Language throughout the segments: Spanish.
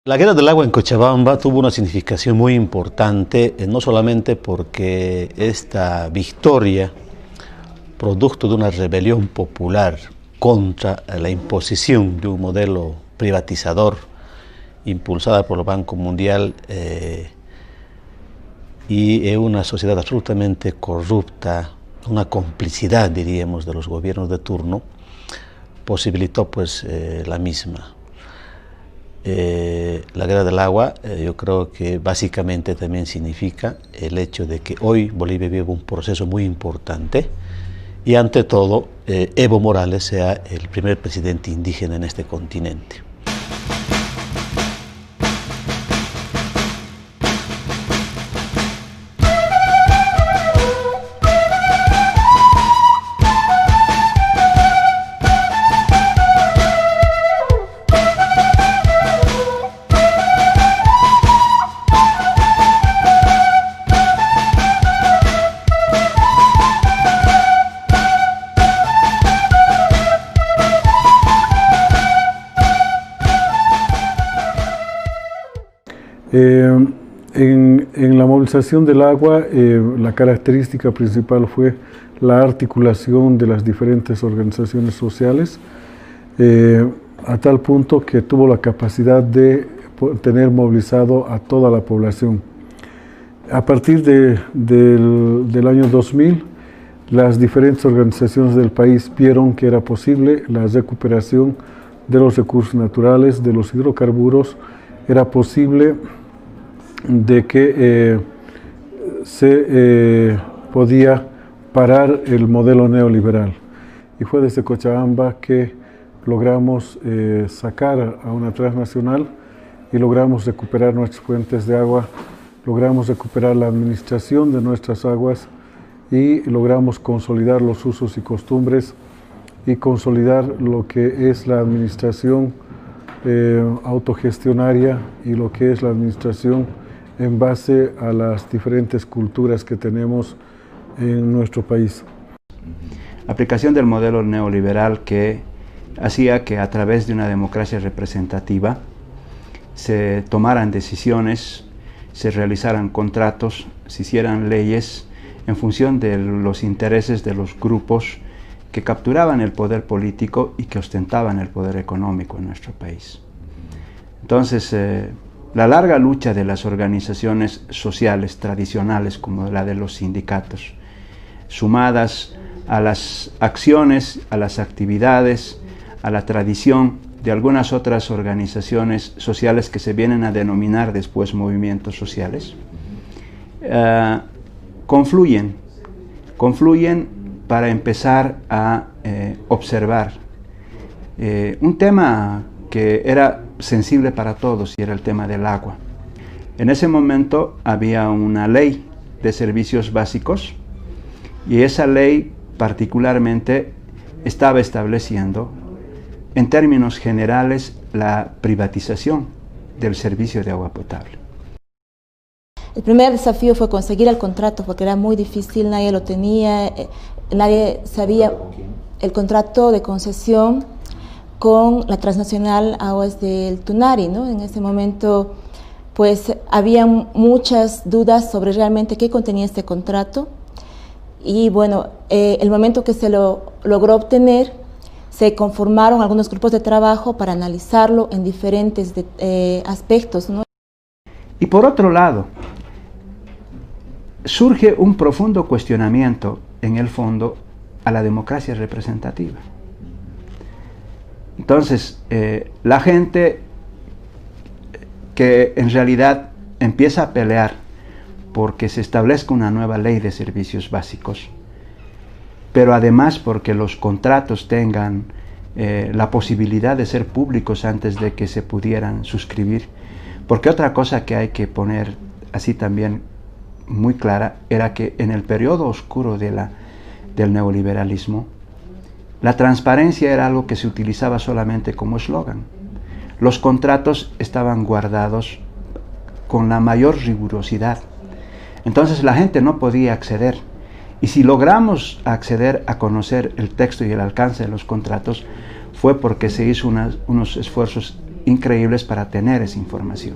La guerra del agua en Cochabamba tuvo una significación muy importante, no solamente porque esta victoria, producto de una rebelión popular contra la imposición de un modelo privatizador impulsada por el Banco Mundial y una sociedad absolutamente corrupta, una complicidad, diríamos, de los gobiernos de turno, posibilitó pues la misma. La guerra del agua yo creo que básicamente también significa el hecho de que hoy Bolivia vive un proceso muy importante y ante todo Evo Morales sea el primer presidente indígena en este continente. En la movilización del agua, la característica principal fue la articulación de las diferentes organizaciones sociales, a tal punto que tuvo la capacidad de tener movilizado a toda la población. A partir del año 2000, las diferentes organizaciones del país vieron que era posible la recuperación de los recursos naturales, de los hidrocarburos, era posible de que se podía parar el modelo neoliberal. Y fue desde Cochabamba que logramos sacar a una transnacional y logramos recuperar nuestras fuentes de agua, logramos recuperar la administración de nuestras aguas y logramos consolidar los usos y costumbres y consolidar lo que es la administración autogestionaria y lo que es la administración en base a las diferentes culturas que tenemos en nuestro país. Aplicación del modelo neoliberal que hacía que a través de una democracia representativa se tomaran decisiones, se realizaran contratos, se hicieran leyes en función de los intereses de los grupos que capturaban el poder político y que ostentaban el poder económico en nuestro país. Entonces, la larga lucha de las organizaciones sociales tradicionales como la de los sindicatos, sumadas a las acciones, a las actividades, a la tradición de algunas otras organizaciones sociales que se vienen a denominar después movimientos sociales, confluyen para empezar a observar un tema que era sensible para todos y era el tema del agua. En ese momento había una ley de servicios básicos y esa ley particularmente estaba estableciendo en términos generales la privatización del servicio de agua potable. El primer desafío fue conseguir el contrato porque era muy difícil, nadie lo tenía, nadie sabía el contrato de concesión con la transnacional Aguas del Tunari, ¿no? En ese momento pues había muchas dudas sobre realmente qué contenía este contrato y bueno, el momento que se lo logró obtener, se conformaron algunos grupos de trabajo para analizarlo en diferentes aspectos, ¿no? Y por otro lado, surge un profundo cuestionamiento en el fondo a la democracia representativa. Entonces, la gente que en realidad empieza a pelear porque se establezca una nueva ley de servicios básicos, pero además porque los contratos tengan la posibilidad de ser públicos antes de que se pudieran suscribir, porque otra cosa que hay que poner así también muy clara era que en el periodo oscuro del neoliberalismo, la transparencia era algo que se utilizaba solamente como eslogan. Los contratos estaban guardados con la mayor rigurosidad. Entonces la gente no podía acceder. Y si logramos acceder a conocer el texto y el alcance de los contratos, fue porque se hizo unos esfuerzos increíbles para tener esa información.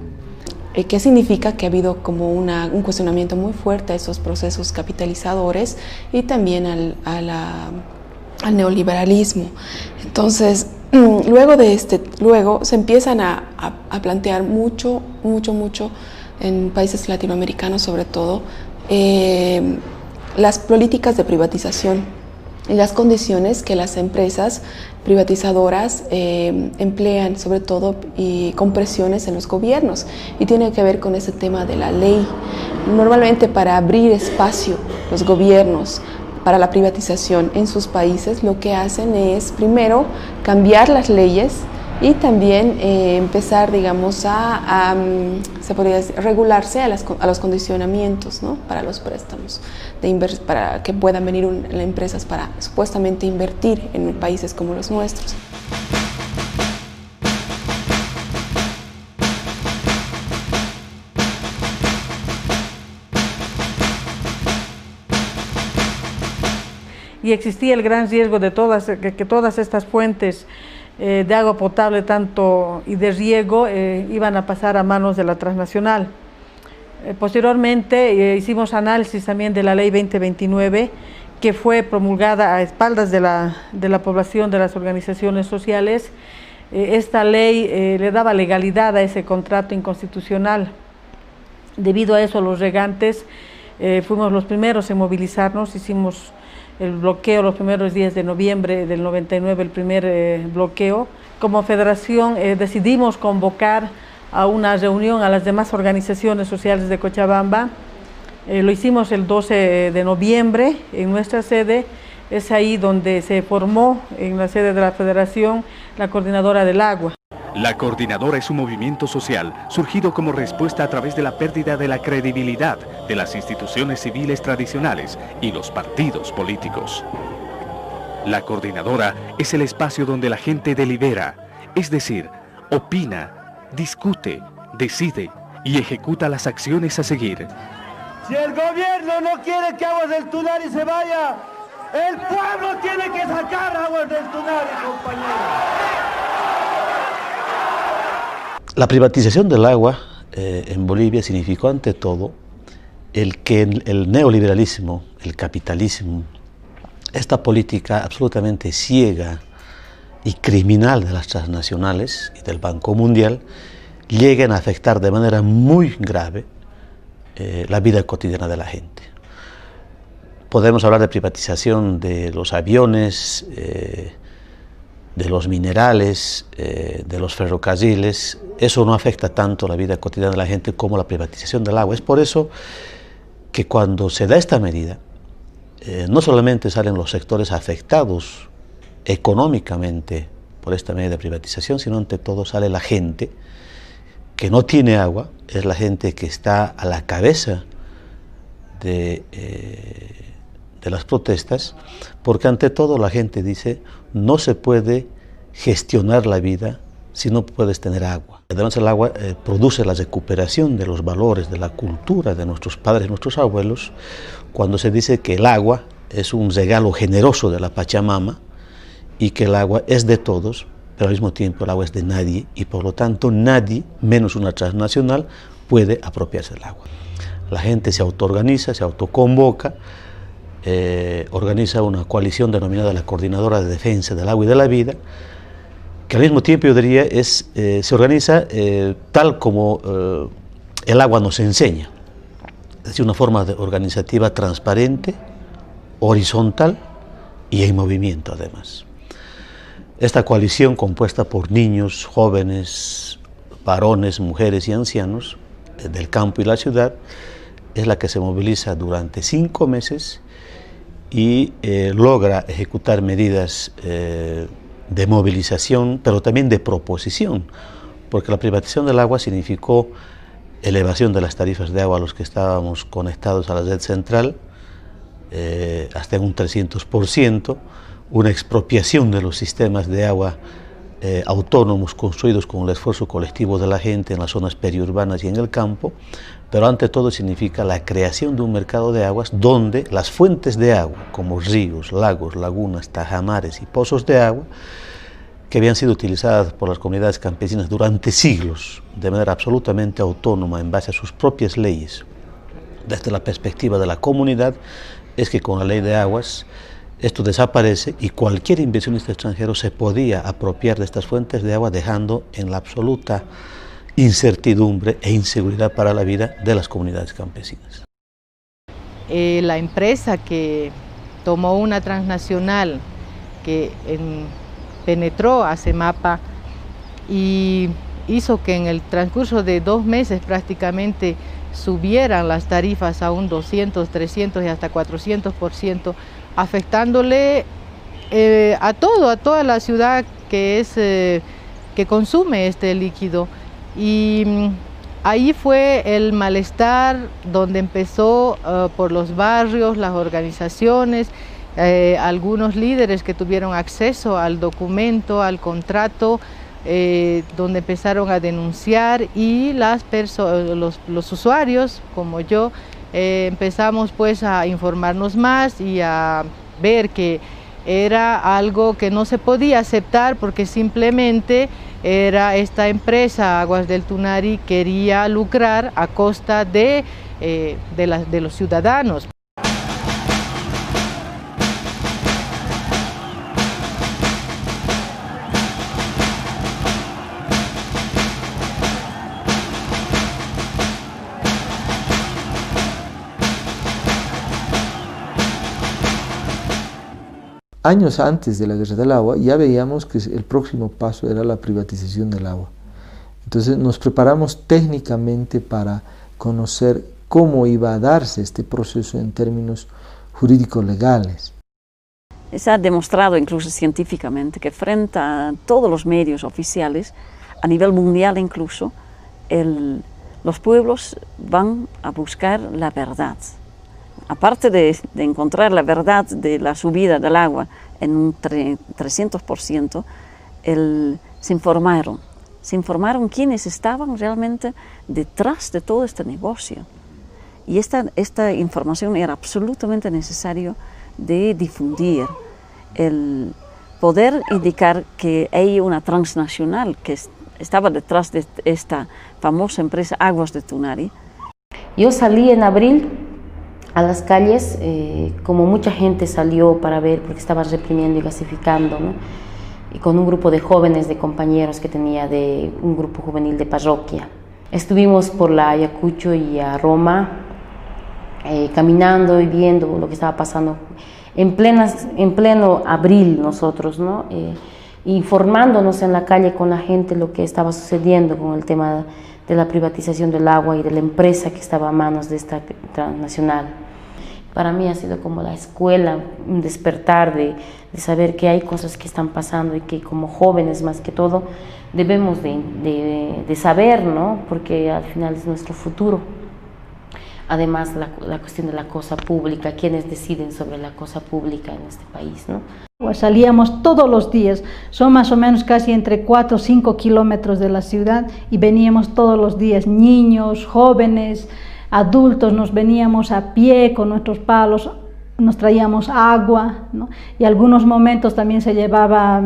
¿Qué significa? Que ha habido como un cuestionamiento muy fuerte a esos procesos capitalizadores y también al neoliberalismo. Entonces, luego se empiezan a plantear mucho en países latinoamericanos sobre todo, las políticas de privatización y las condiciones que las empresas privatizadoras emplean, sobre todo y con presiones en los gobiernos, y tiene que ver con ese tema de la ley. Normalmente, para abrir espacio los gobiernos para la privatización en sus países, lo que hacen es primero cambiar las leyes y también empezar, digamos, se podría decir, regularse a los condicionamientos, ¿no?, para los préstamos, para que puedan venir las empresas para supuestamente invertir en países como los nuestros. Y existía el gran riesgo de que todas estas fuentes de agua potable y de riego iban a pasar a manos de la transnacional. Posteriormente hicimos análisis también de la ley 2029, que fue promulgada a espaldas de la población, de las organizaciones sociales. Esta ley le daba legalidad a ese contrato inconstitucional. Debido a eso, los regantes fuimos los primeros en movilizarnos. Hicimos el bloqueo los primeros días de noviembre del 99, el primer bloqueo. Como federación decidimos convocar a una reunión a las demás organizaciones sociales de Cochabamba. Lo hicimos el 12 de noviembre en nuestra sede. Es ahí donde se formó, en la sede de la federación, la Coordinadora del Agua. La Coordinadora es un movimiento social surgido como respuesta a través de la pérdida de la credibilidad de las instituciones civiles tradicionales y los partidos políticos. La Coordinadora es el espacio donde la gente delibera, es decir, opina, discute, decide y ejecuta las acciones a seguir. Si el gobierno no quiere que Aguas del Tunari se vaya, el pueblo tiene que sacar Aguas del Tunari, compañeros. La privatización del agua en Bolivia significó ante todo que el neoliberalismo, el capitalismo, esta política absolutamente ciega y criminal de las transnacionales y del Banco Mundial lleguen a afectar de manera muy grave la vida cotidiana de la gente. Podemos hablar de privatización de los aviones, de los minerales, de los ferrocarriles. Eso no afecta tanto la vida cotidiana de la gente como la privatización del agua. Es por eso que cuando se da esta medida, no solamente salen los sectores afectados económicamente por esta medida de privatización, sino ante todo sale la gente que no tiene agua, es la gente que está a la cabeza de las protestas, porque ante todo la gente dice: no se puede gestionar la vida si no puedes tener agua. Además, el agua produce la recuperación de los valores, de la cultura de nuestros padres y nuestros abuelos, cuando se dice que el agua es un regalo generoso de la Pachamama y que el agua es de todos, pero al mismo tiempo el agua es de nadie y por lo tanto nadie, menos una transnacional, puede apropiarse del agua. La gente se autoorganiza, se autoconvoca, organiza una coalición denominada la Coordinadora de Defensa del Agua y de la Vida, que al mismo tiempo yo diría se organiza tal como el agua nos enseña, es decir, una forma organizativa transparente, horizontal y en movimiento además. Esta coalición, compuesta por niños, jóvenes, varones, mujeres y ancianos del campo y la ciudad, es la que se moviliza durante 5 meses y logra ejecutar medidas de movilización, pero también de proposición, porque la privatización del agua significó elevación de las tarifas de agua a los que estábamos conectados a la red central, hasta en un 300%, una expropiación de los sistemas de agua autónomos construidos con el esfuerzo colectivo de la gente en las zonas periurbanas y en el campo, pero ante todo significa la creación de un mercado de aguas donde las fuentes de agua, como ríos, lagos, lagunas, tajamares y pozos de agua, que habían sido utilizadas por las comunidades campesinas durante siglos, de manera absolutamente autónoma, en base a sus propias leyes, desde la perspectiva de la comunidad, es que con la ley de aguas esto desaparece y cualquier inversionista extranjero se podía apropiar de estas fuentes de agua, dejando en la absoluta incertidumbre e inseguridad para la vida de las comunidades campesinas. La empresa que tomó una transnacional que penetró a CEMAPA y hizo que en el transcurso de 2 meses prácticamente subieran las tarifas a un 200, 300 y hasta 400%, afectándole a toda la ciudad que consume este líquido. Y ahí fue el malestar donde empezó por los barrios, las organizaciones, algunos líderes que tuvieron acceso al documento, al contrato, donde empezaron a denunciar, y los usuarios como yo empezamos pues a informarnos más y a ver que era algo que no se podía aceptar, porque simplemente era esta empresa Aguas del Tunari quería lucrar a costa de los ciudadanos. Años antes de la Guerra del Agua ya veíamos que el próximo paso era la privatización del agua. Entonces nos preparamos técnicamente para conocer cómo iba a darse este proceso en términos jurídicos legales. Se ha demostrado incluso científicamente que frente a todos los medios oficiales, a nivel mundial incluso, los pueblos van a buscar la verdad. Aparte de encontrar la verdad de la subida del agua en un 300%, se informaron quiénes estaban realmente detrás de todo este negocio. Y esta información era absolutamente necesario de difundir, el poder indicar que hay una transnacional que estaba detrás de esta famosa empresa Aguas del Tunari. Yo salí en abril a las calles, como mucha gente salió para ver, porque estaban reprimiendo y gasificando, ¿no? Y con un grupo de jóvenes, de compañeros que tenía de un grupo juvenil de parroquia. Estuvimos por la Ayacucho y a Roma, caminando y viendo lo que estaba pasando en pleno abril nosotros, ¿no? Informándonos en la calle con la gente lo que estaba sucediendo con el tema de la privatización del agua y de la empresa que estaba a manos de esta transnacional. Para mí ha sido como la escuela, un despertar de saber que hay cosas que están pasando y que como jóvenes más que todo debemos de saber, ¿no? Porque al final es nuestro futuro. Además la cuestión de la cosa pública, quienes deciden sobre la cosa pública en este país, ¿no? Pues salíamos todos los días, son más o menos casi entre 4 o 5 kilómetros de la ciudad, y veníamos todos los días, niños, jóvenes, adultos, nos veníamos a pie con nuestros palos, nos traíamos agua, ¿no? Y algunos momentos también se llevaba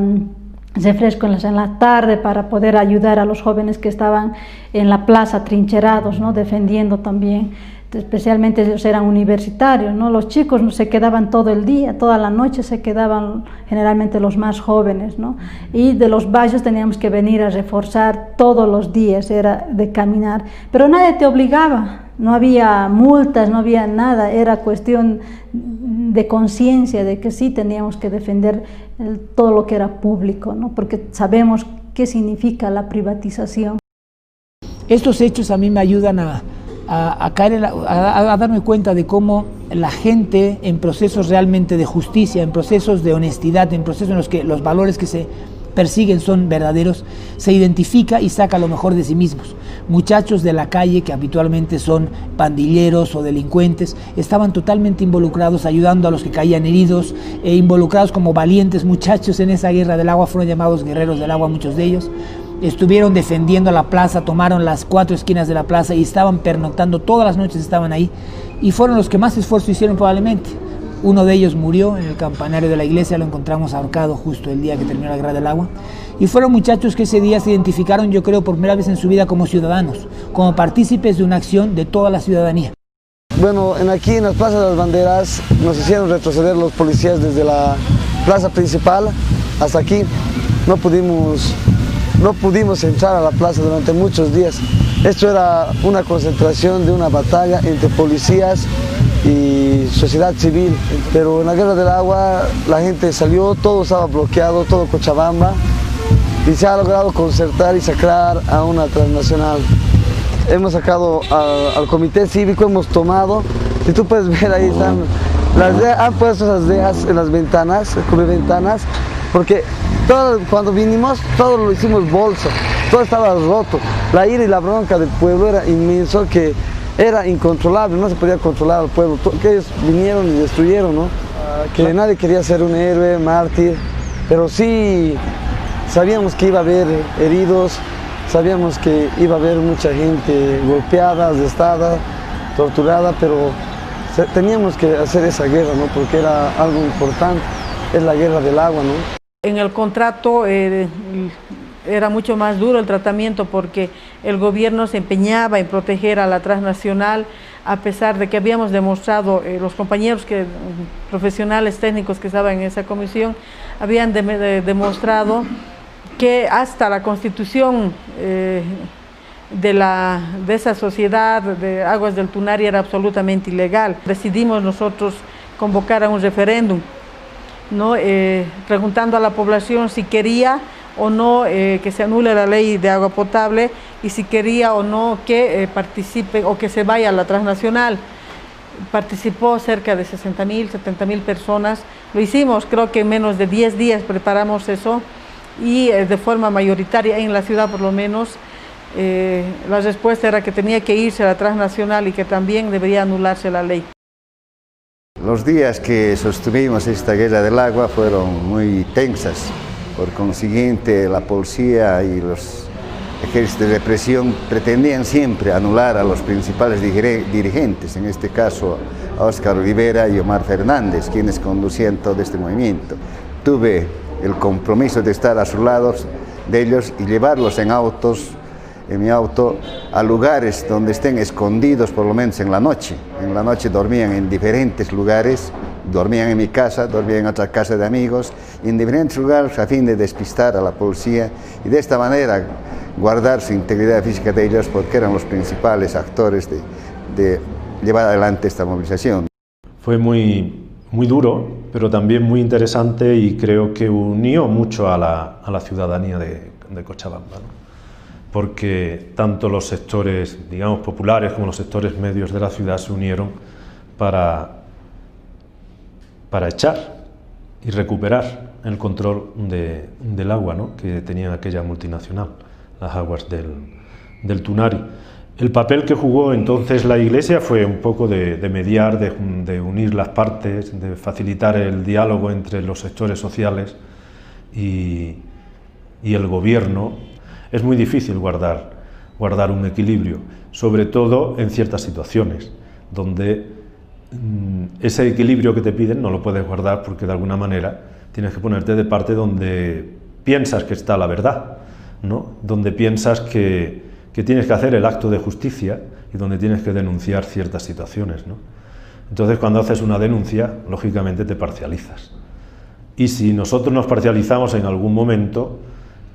refresco en la tarde para poder ayudar a los jóvenes que estaban en la plaza trincherados, ¿no? Defendiendo también. Especialmente ellos eran universitarios, ¿no? Los chicos no se quedaban todo el día, toda la noche se quedaban generalmente los más jóvenes, ¿no? Y de los barrios teníamos que venir a reforzar todos los días, era de caminar, pero nadie te obligaba, no había multas, no había nada, era cuestión de conciencia de que sí teníamos que defender todo lo que era público, ¿no? Porque sabemos qué significa la privatización. Estos hechos a mí me ayudan a darme cuenta de cómo la gente en procesos realmente de justicia, en procesos de honestidad, en procesos en los que los valores que se persiguen son verdaderos, se identifica y saca lo mejor de sí mismos. Muchachos de la calle que habitualmente son pandilleros o delincuentes, estaban totalmente involucrados, ayudando a los que caían heridos, involucrados como valientes muchachos en esa guerra del agua, fueron llamados guerreros del agua muchos de ellos. Estuvieron defendiendo la plaza, tomaron las 4 esquinas de la plaza y estaban pernoctando, todas las noches estaban ahí, y fueron los que más esfuerzo hicieron probablemente. Uno de ellos murió en el campanario de la iglesia, lo encontramos ahorcado justo el día que terminó la guerra del agua, Y fueron muchachos que ese día se identificaron, yo creo, por primera vez en su vida como ciudadanos, como partícipes de una acción de toda la ciudadanía. Bueno, aquí en las plazas de las banderas nos hicieron retroceder los policías desde la plaza principal hasta aquí. No pudimos entrar a la plaza durante muchos días. Esto era una concentración de una batalla entre policías y sociedad civil, pero en la guerra del agua la gente salió, todo estaba bloqueado, todo Cochabamba, y se ha logrado concertar y sacar a una transnacional. Hemos sacado al comité cívico, hemos tomado, y tú puedes ver ahí están, han puesto esas rejas en las ventanas, cubierventanas, porque cuando vinimos todo lo hicimos bolsa, todo estaba roto, la ira y la bronca del pueblo era inmenso, que era incontrolable, no se podía controlar al pueblo, que ellos vinieron y destruyeron, ¿no? Que nadie quería ser un héroe, mártir, pero sí sabíamos que iba a haber heridos, sabíamos que iba a haber mucha gente golpeada, arrestada, torturada, pero teníamos que hacer esa guerra, ¿no? Porque era algo importante, es la guerra del agua, ¿no? En el contrato era mucho más duro el tratamiento porque el gobierno se empeñaba en proteger a la transnacional, a pesar de que habíamos demostrado, los compañeros profesionales técnicos que estaban en esa comisión, habían demostrado que hasta la constitución de esa sociedad de Aguas del Tunari era absolutamente ilegal. Decidimos nosotros convocar a un referéndum, ¿no? Preguntando a la población si quería o no que se anule la ley de agua potable y si quería o no que participe o que se vaya a la transnacional. Participó cerca de 60.000, 70.000 personas. Lo hicimos, creo que en menos de 10 días preparamos eso y de forma mayoritaria en la ciudad por lo menos la respuesta era que tenía que irse a la transnacional y que también debería anularse la ley. Los días que sostuvimos esta guerra del agua fueron muy tensas. Por consiguiente, la policía y los ejércitos de represión pretendían siempre anular a los principales dirigentes, en este caso a Óscar Rivera y Omar Fernández, quienes conducían todo este movimiento. Tuve el compromiso de estar a sus lados de ellos y llevarlos en mi auto, a lugares donde estén escondidos por lo menos en la noche. En la noche dormían en diferentes lugares, dormían en mi casa, dormían en otra casa de amigos, en diferentes lugares a fin de despistar a la policía y de esta manera guardar su integridad física de ellos porque eran los principales actores de llevar adelante esta movilización. Fue muy duro, pero también muy interesante y creo que unió mucho a la ciudadanía de Cochabamba, ¿no? Porque tanto los sectores, digamos, populares como los sectores medios de la ciudad se unieron para echar y recuperar el control del agua, ¿no? Que tenía aquella multinacional, las aguas del Tunari. El papel que jugó entonces la Iglesia fue un poco de mediar, de unir las partes, de facilitar el diálogo entre los sectores sociales y el gobierno. Es muy difícil guardar un equilibrio, sobre todo en ciertas situaciones, donde ese equilibrio que te piden no lo puedes guardar porque de alguna manera tienes que ponerte de parte donde piensas que está la verdad, ¿no? Donde piensas que tienes que hacer el acto de justicia y donde tienes que denunciar ciertas situaciones, ¿no? Entonces, cuando haces una denuncia, lógicamente te parcializas. Y si nosotros nos parcializamos en algún momento,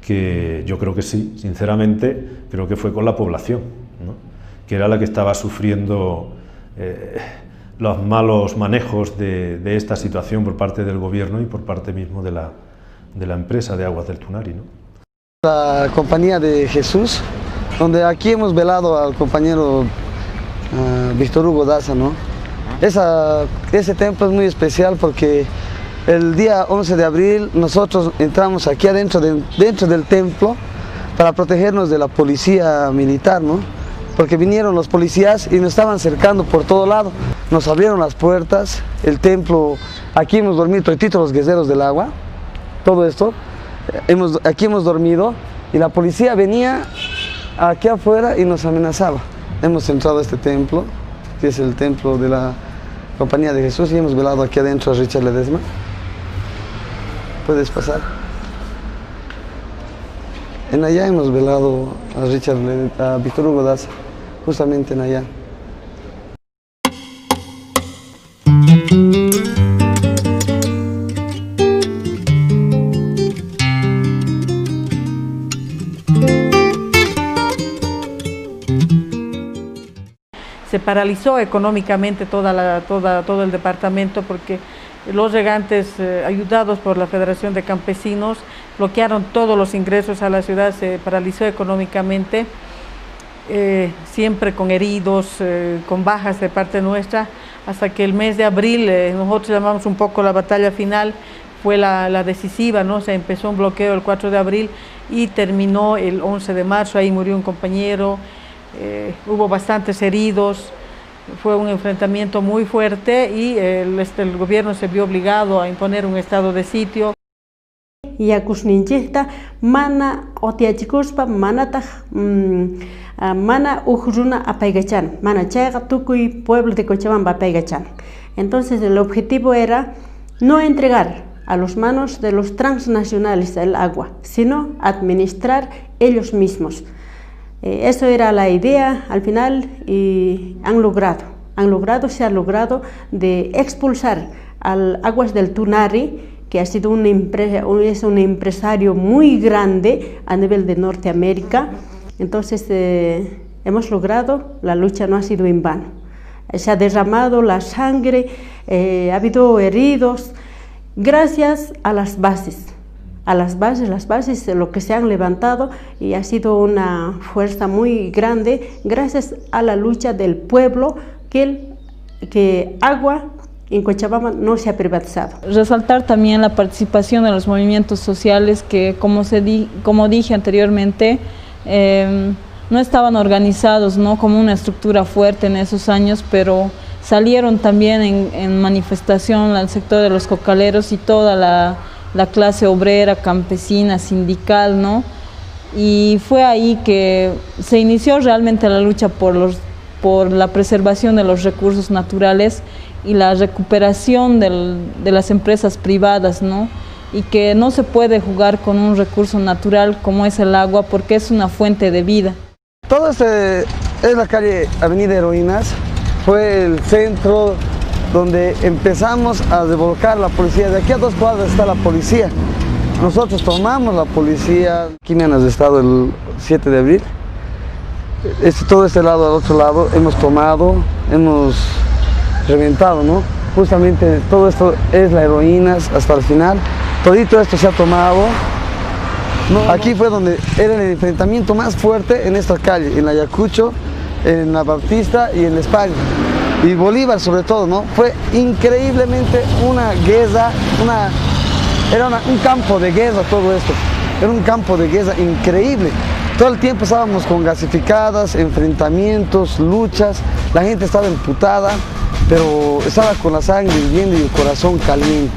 que yo creo que sí, sinceramente, creo que fue con la población, ¿no? Que era la que estaba sufriendo los malos manejos de esta situación por parte del gobierno y por parte mismo de la empresa de Aguas del Tunari, ¿no? La Compañía de Jesús, donde aquí hemos velado al compañero Víctor Hugo Daza, ¿no? Ese templo es muy especial porque el día 11 de abril nosotros entramos aquí adentro dentro del templo para protegernos de la policía militar, ¿no? Porque vinieron los policías y nos estaban cercando por todo lado. Nos abrieron las puertas, el templo, aquí hemos dormido, todos los guerreros del agua, todo esto, aquí hemos dormido y la policía venía aquí afuera y nos amenazaba. Hemos entrado a este templo, que es el templo de la Compañía de Jesús, y hemos velado aquí adentro a Richard Ledesma. ¿Puedes pasar? En allá hemos velado a Víctor Hugo Daza, justamente en allá. Se paralizó económicamente todo el departamento porque los regantes, ayudados por la Federación de Campesinos, bloquearon todos los ingresos a la ciudad, se paralizó económicamente, siempre con heridos, con bajas de parte nuestra, hasta que el mes de abril, nosotros llamamos un poco la batalla final, fue la decisiva, ¿no? Se empezó un bloqueo el 4 de abril y terminó el 11 de marzo, ahí murió un compañero, hubo bastantes heridos, fue un enfrentamiento muy fuerte y el gobierno se vio obligado a imponer un estado de sitio. Yakusninchikta mana otiachikuspa manataq mana ujruna apaygachan, mana chayqa tukuy pueblo de Cochabamba apaygachan. Entonces el objetivo era no entregar a las manos de los transnacionales el agua, sino administrar ellos mismos. Eso era la idea al final y se ha logrado de expulsar al Aguas del Tunari, que ha sido es un empresario muy grande a nivel de Norteamérica. Entonces hemos logrado, la lucha no ha sido en vano. Se ha derramado la sangre, ha habido heridos, gracias a las bases. Las bases lo que se han levantado y ha sido una fuerza muy grande gracias a la lucha del pueblo que agua en Cochabamba no se ha privatizado. Resaltar también la participación de los movimientos sociales que, como dije anteriormente, no estaban organizados, ¿no?, como una estructura fuerte en esos años, pero salieron también en manifestación al sector de los cocaleros y toda la clase obrera, campesina, sindical, ¿no? Y fue ahí que se inició realmente la lucha por la preservación de los recursos naturales y la recuperación de las empresas privadas, ¿no? Y que no se puede jugar con un recurso natural como es el agua porque es una fuente de vida. Todo es la calle Avenida Heroínas, fue el centro donde empezamos a desbloquear la policía. De aquí a 2 cuadras está la policía. Nosotros tomamos la policía. Aquí me han arrestado el 7 de abril. Todo este lado al otro lado hemos tomado, hemos reventado, ¿no? Justamente todo esto es la Heroínas hasta el final. Todito esto se ha tomado. Aquí fue donde era el enfrentamiento más fuerte en esta calle, en la Ayacucho, en la Bautista y en la España. Y Bolívar sobre todo, ¿no? Fue increíblemente una guerra, era un campo de guerra todo esto. Era un campo de guerra increíble. Todo el tiempo estábamos con gasificadas, enfrentamientos, luchas, la gente estaba emputada, pero estaba con la sangre hirviendo y el corazón caliente.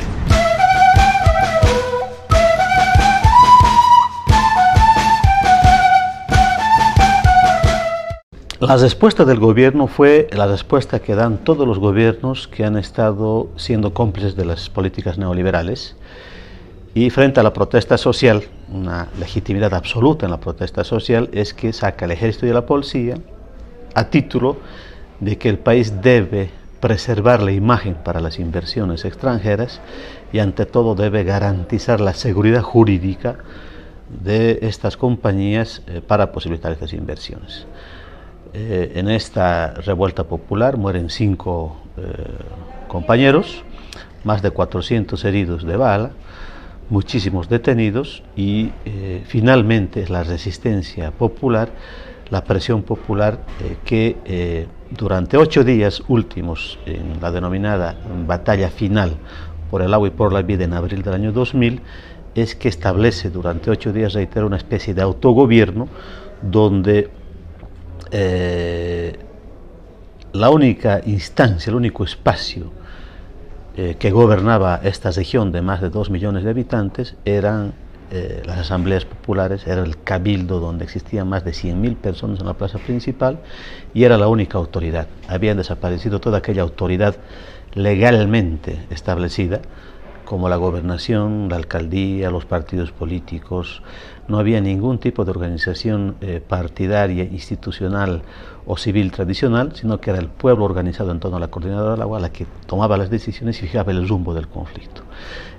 La respuesta del gobierno fue la respuesta que dan todos los gobiernos que han estado siendo cómplices de las políticas neoliberales, y frente a la protesta social, una legitimidad absoluta en la protesta social es que saca el ejército y la policía a título de que el país debe preservar la imagen para las inversiones extranjeras y ante todo debe garantizar la seguridad jurídica de estas compañías para posibilitar estas inversiones. En esta revuelta popular mueren 5 compañeros, más de 400 heridos de bala, muchísimos detenidos y finalmente es la resistencia popular, la presión popular que durante 8 días últimos en la denominada batalla final por el agua y por la vida en abril del año 2000 es que establece durante 8 días, reitero, una especie de autogobierno donde la única instancia, el único espacio que gobernaba esta región de más de 2 millones de habitantes eran las asambleas populares, era el cabildo donde existían más de 100.000 personas en la plaza principal y era la única autoridad. Habían desaparecido toda aquella autoridad legalmente establecida como la gobernación, la alcaldía, los partidos políticos. No había ningún tipo de organización partidaria, institucional o civil tradicional, sino que era el pueblo organizado en torno a la Coordinadora del Agua la que tomaba las decisiones y fijaba el rumbo del conflicto.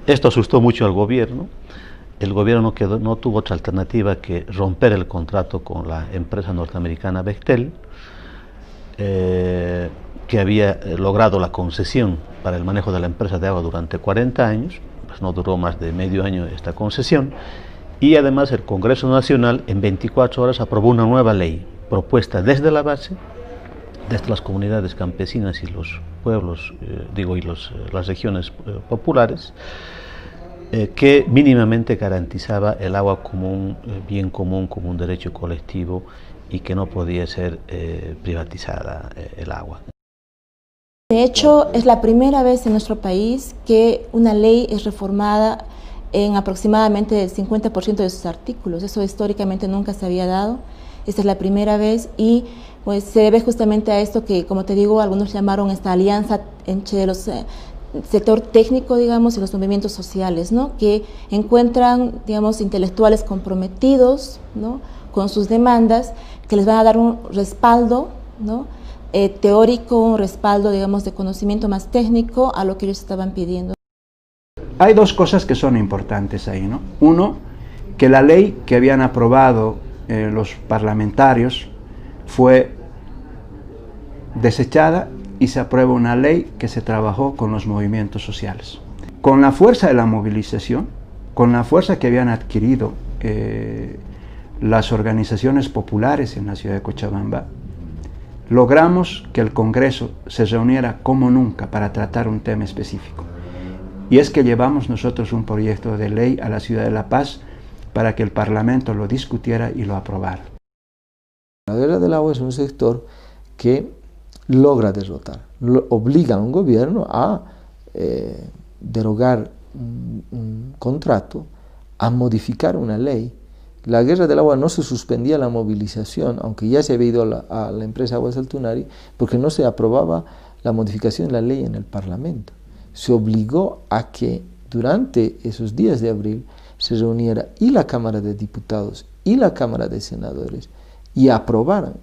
Esto asustó mucho al gobierno. El gobierno no tuvo otra alternativa que romper el contrato con la empresa norteamericana Bechtel, que había logrado la concesión para el manejo de la empresa de agua durante 40 años, pues no duró más de medio año esta concesión, y además el Congreso Nacional en 24 horas aprobó una nueva ley propuesta desde la base, desde las comunidades campesinas y los pueblos, las regiones populares, que mínimamente garantizaba el agua como un bien común, como un derecho colectivo, y que no podía ser privatizada el agua. De hecho, es la primera vez en nuestro país que una ley es reformada en aproximadamente el 50% de sus artículos. Eso históricamente nunca se había dado. Esta es la primera vez y pues se debe justamente a esto que, como te digo, algunos llamaron esta alianza entre los sector técnico, digamos, y los movimientos sociales, ¿no? Que encuentran, digamos, intelectuales comprometidos, ¿no? Con sus demandas, que les van a dar un respaldo, ¿no? Teórico, un respaldo, digamos, de conocimiento más técnico a lo que ellos estaban pidiendo. Hay dos cosas que son importantes ahí, ¿no? Uno, que la ley que habían aprobado los parlamentarios fue desechada y se aprueba una ley que se trabajó con los movimientos sociales. Con la fuerza de la movilización, con la fuerza que habían adquirido las organizaciones populares en la ciudad de Cochabamba, logramos que el Congreso se reuniera como nunca para tratar un tema específico. Y es que llevamos nosotros un proyecto de ley a la ciudad de La Paz para que el Parlamento lo discutiera y lo aprobara. La guerra del agua es un sector que logra derrotar, obliga a un gobierno a derogar un contrato, a modificar una ley. La guerra del agua no se suspendía la movilización, aunque ya se había ido a la empresa Aguas del Tunari, porque no se aprobaba la modificación de la ley en el Parlamento. Se obligó a que durante esos días de abril se reuniera y la Cámara de Diputados y la Cámara de Senadores y aprobaran.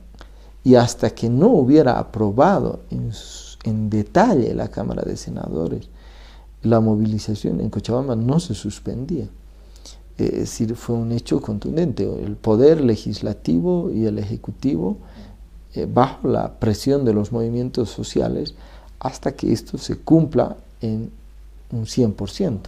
Y hasta que no hubiera aprobado en detalle la Cámara de Senadores, la movilización en Cochabamba no se suspendía. Es decir, fue un hecho contundente. El poder legislativo y el ejecutivo, bajo la presión de los movimientos sociales, hasta que esto se cumpla en un 100%.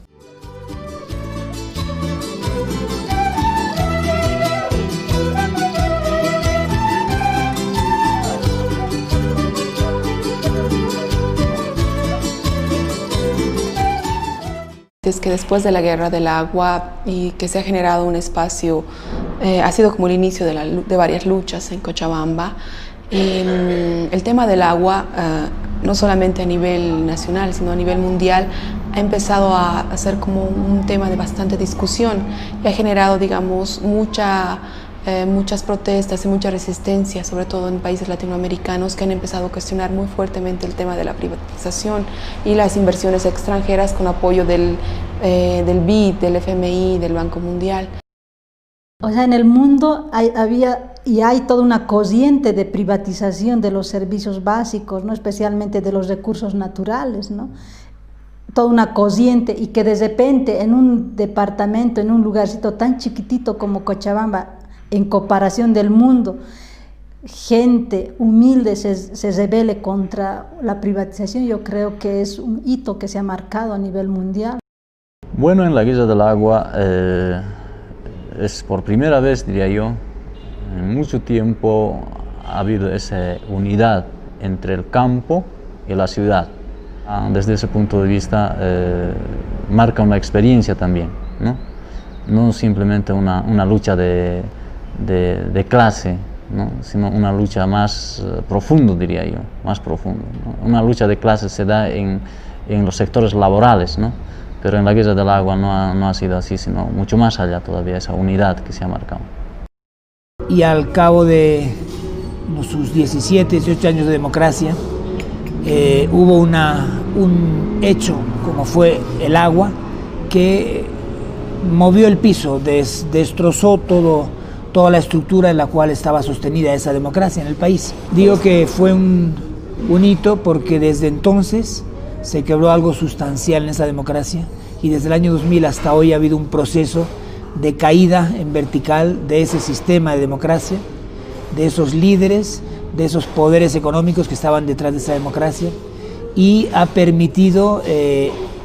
Es que después de la guerra del agua y que se ha generado un espacio, ha sido como el inicio de varias luchas en Cochabamba. El tema del agua, no solamente a nivel nacional, sino a nivel mundial, ha empezado a ser como un tema de bastante discusión y ha generado, digamos, muchas protestas y mucha resistencia, sobre todo en países latinoamericanos que han empezado a cuestionar muy fuertemente el tema de la privatización y las inversiones extranjeras con apoyo del BID, del FMI, del Banco Mundial. O sea, en el mundo hay toda una corriente de privatización de los servicios básicos, ¿no? Especialmente de los recursos naturales, ¿no? Toda una corriente, y que de repente en un departamento, en un lugarcito tan chiquitito como Cochabamba, en comparación del mundo, gente humilde se rebele contra la privatización, yo creo que es un hito que se ha marcado a nivel mundial. Bueno, en la guerra del agua es por primera vez, diría yo, en mucho tiempo ha habido esa unidad entre el campo y la ciudad. Desde ese punto de vista marca una experiencia también, ¿no? No simplemente una lucha de clase, ¿no? Sino una lucha más profunda, diría yo, más profunda, ¿no? Una lucha de clase se da en los sectores laborales, ¿no? Pero en la guerra del agua no ha sido así, sino mucho más allá todavía, esa unidad que se ha marcado. Y al cabo de sus 17, 18 años de democracia, hubo un hecho como fue el agua, que movió el piso, destrozó toda la estructura en la cual estaba sostenida esa democracia en el país. Digo que fue un hito porque desde entonces se quebró algo sustancial en esa democracia y desde el año 2000 hasta hoy ha habido un proceso de caída en vertical de ese sistema de democracia, de esos líderes, de esos poderes económicos que estaban detrás de esa democracia, y ha permitido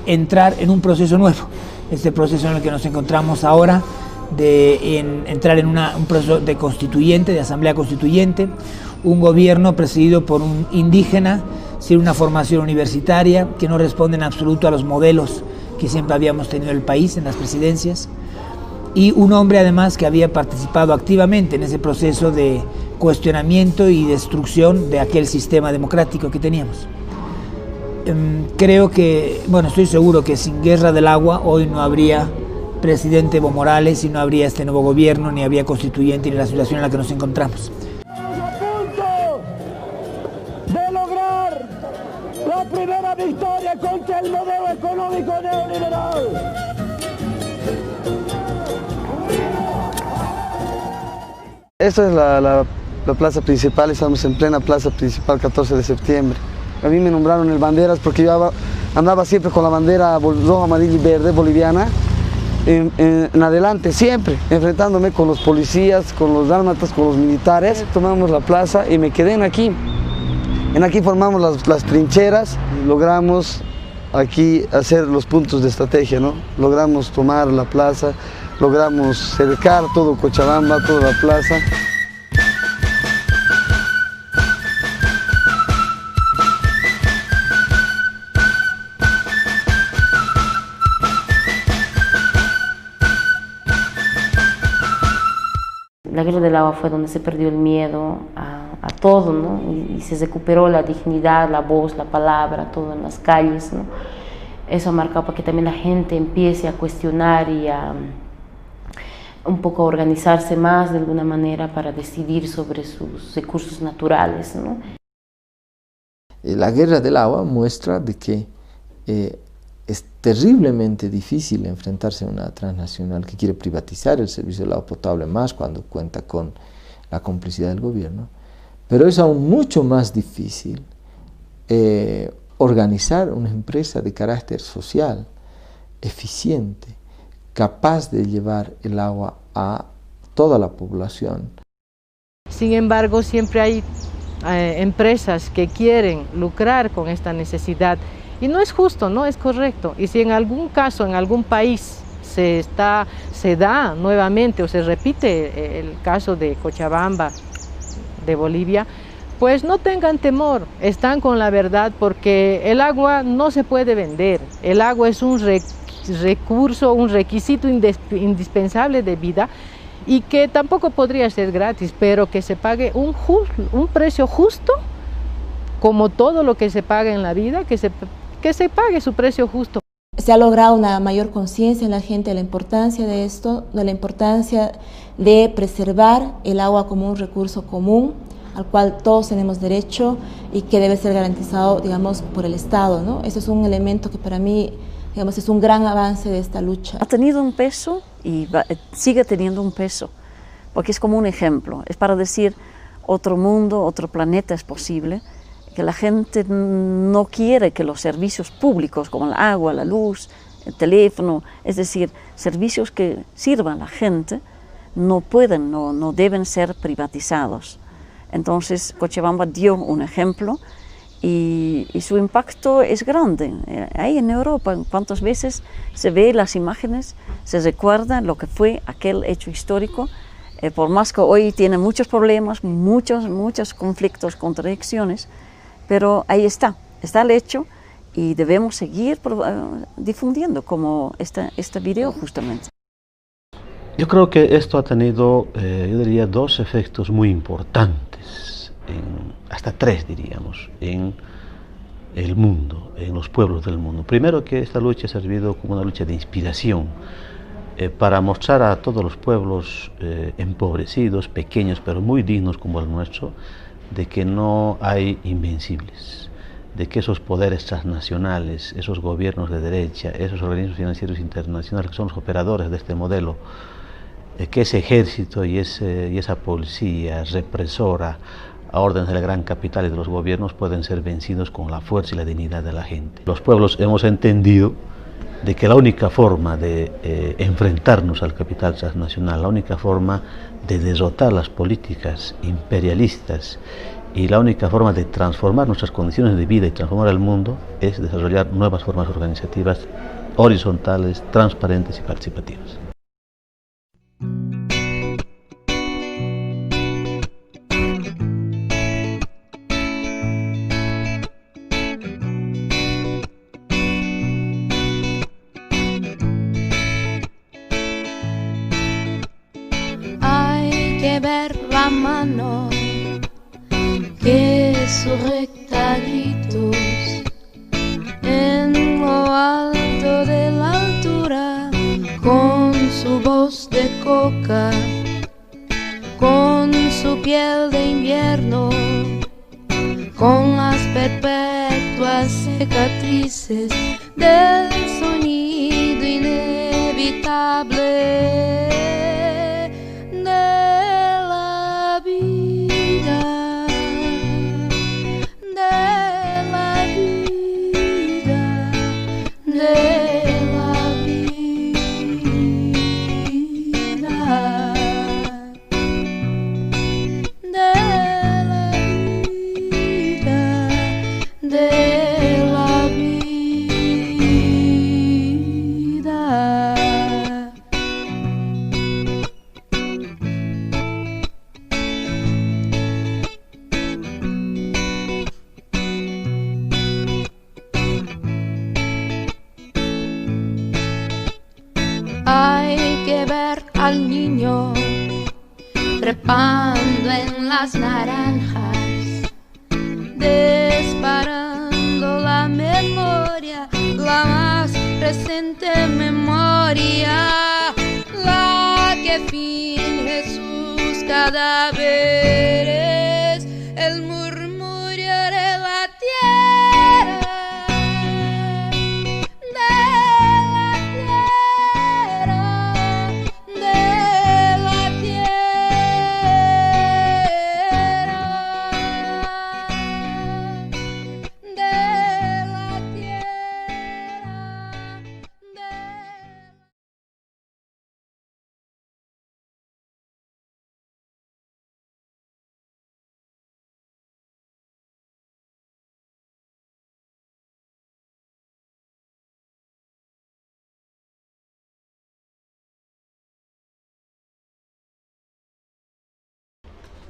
entrar en un proceso nuevo, este proceso en el que nos encontramos ahora, entrar en un proceso de constituyente, de asamblea constituyente, un gobierno presidido por un indígena, sin una formación universitaria, que no responde en absoluto a los modelos que siempre habíamos tenido en el país, en las presidencias, y un hombre además que había participado activamente en ese proceso de cuestionamiento y destrucción de aquel sistema democrático que teníamos. Creo que, bueno, estoy seguro que sin Guerra del Agua hoy no habría presidente Evo Morales y no habría este nuevo gobierno, ni habría constituyente, ni la situación en la que nos encontramos. De lograr la primera victoria contra el modelo económico neoliberal. Esta es la plaza principal, estamos en plena plaza principal, 14 de septiembre. A mí me nombraron el banderas porque yo andaba siempre con la bandera roja, amarilla y verde boliviana en adelante, siempre, enfrentándome con los policías, con los dálmatas, con los militares. Tomamos la plaza y me quedé en aquí. En aquí formamos las trincheras y logramos aquí hacer los puntos de estrategia, ¿no? Logramos tomar la plaza, logramos cercar todo Cochabamba, toda la plaza. La Guerra del Agua fue donde se perdió el miedo a todo, ¿no? Y se recuperó la dignidad, la voz, la palabra, todo en las calles, ¿no? Eso ha marcado para que también la gente empiece a cuestionar y a un poco a organizarse más de alguna manera para decidir sobre sus recursos naturales, ¿no? La Guerra del Agua muestra de que es terriblemente difícil enfrentarse a una transnacional que quiere privatizar el servicio del agua potable, más cuando cuenta con la complicidad del gobierno, pero es aún mucho más difícil organizar una empresa de carácter social, eficiente, capaz de llevar el agua a toda la población. Sin embargo, siempre hay empresas que quieren lucrar con esta necesidad. Y no es justo, no es correcto. Y si en algún caso, en algún país se da nuevamente o se repite el caso de Cochabamba, de Bolivia, pues no tengan temor, están con la verdad, porque el agua no se puede vender. El agua es un recurso, un requisito indispensable de vida y que tampoco podría ser gratis, pero que se pague un precio justo, como todo lo que se paga en la vida, que se pague su precio justo. Se ha logrado una mayor conciencia en la gente de la importancia de esto, de la importancia de preservar el agua como un recurso común al cual todos tenemos derecho y que debe ser garantizado, digamos, por el Estado, ¿no? Ese es un elemento que para mí, digamos, es un gran avance de esta lucha. Ha tenido un peso y sigue teniendo un peso, porque es como un ejemplo, es para decir otro mundo, otro planeta es posible, que la gente no quiere que los servicios públicos como el agua, la luz, el teléfono, es decir, servicios que sirvan a la gente, no pueden, no deben ser privatizados. Entonces Cochabamba dio un ejemplo y su impacto es grande. Ahí en Europa, cuántas veces se ve las imágenes, se recuerda lo que fue aquel hecho histórico, por más que hoy tiene muchos problemas, muchos conflictos, contradicciones, pero ahí está el hecho y debemos seguir difundiendo como este video justamente. Yo creo que esto ha tenido, yo diría, dos efectos muy importantes, hasta tres diríamos, en el mundo, en los pueblos del mundo. Primero, que esta lucha ha servido como una lucha de inspiración para mostrar a todos los pueblos empobrecidos, pequeños pero muy dignos como el nuestro, de que no hay invencibles, de que esos poderes transnacionales, esos gobiernos de derecha, esos organismos financieros internacionales que son los operadores de este modelo, que ese ejército y esa policía represora a órdenes del gran capital y de los gobiernos pueden ser vencidos con la fuerza y la dignidad de la gente. Los pueblos hemos entendido de que la única forma de enfrentarnos al capital transnacional, la única forma de derrotar las políticas imperialistas y la única forma de transformar nuestras condiciones de vida y transformar el mundo es desarrollar nuevas formas organizativas horizontales, transparentes y participativas. Hay que ver la mano que sujeta gritos en lo alto de la altura, con su voz de coca, con su piel de invierno, con las perpetuas cicatrices del sonido inevitable de la vida, de la vida, de la vida, de la vida, de la vida. Hay que ver al niño trepando en las naranjas, disparando la memoria, la más reciente memoria, la que finge sus cadáveres, el murmullo de la tierra.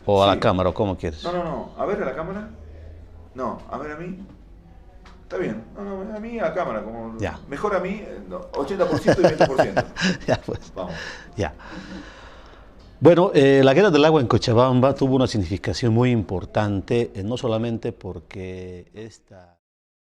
O a la cámara, o como quieres. No, a ver a la cámara. No, a ver a mí. Está bien, no, a mí a la cámara, como ya. Mejor a mí, 80% y 20%. Ya pues. Vamos. Ya. Bueno, la guerra del agua en Cochabamba tuvo una significación muy importante, no solamente porque esta...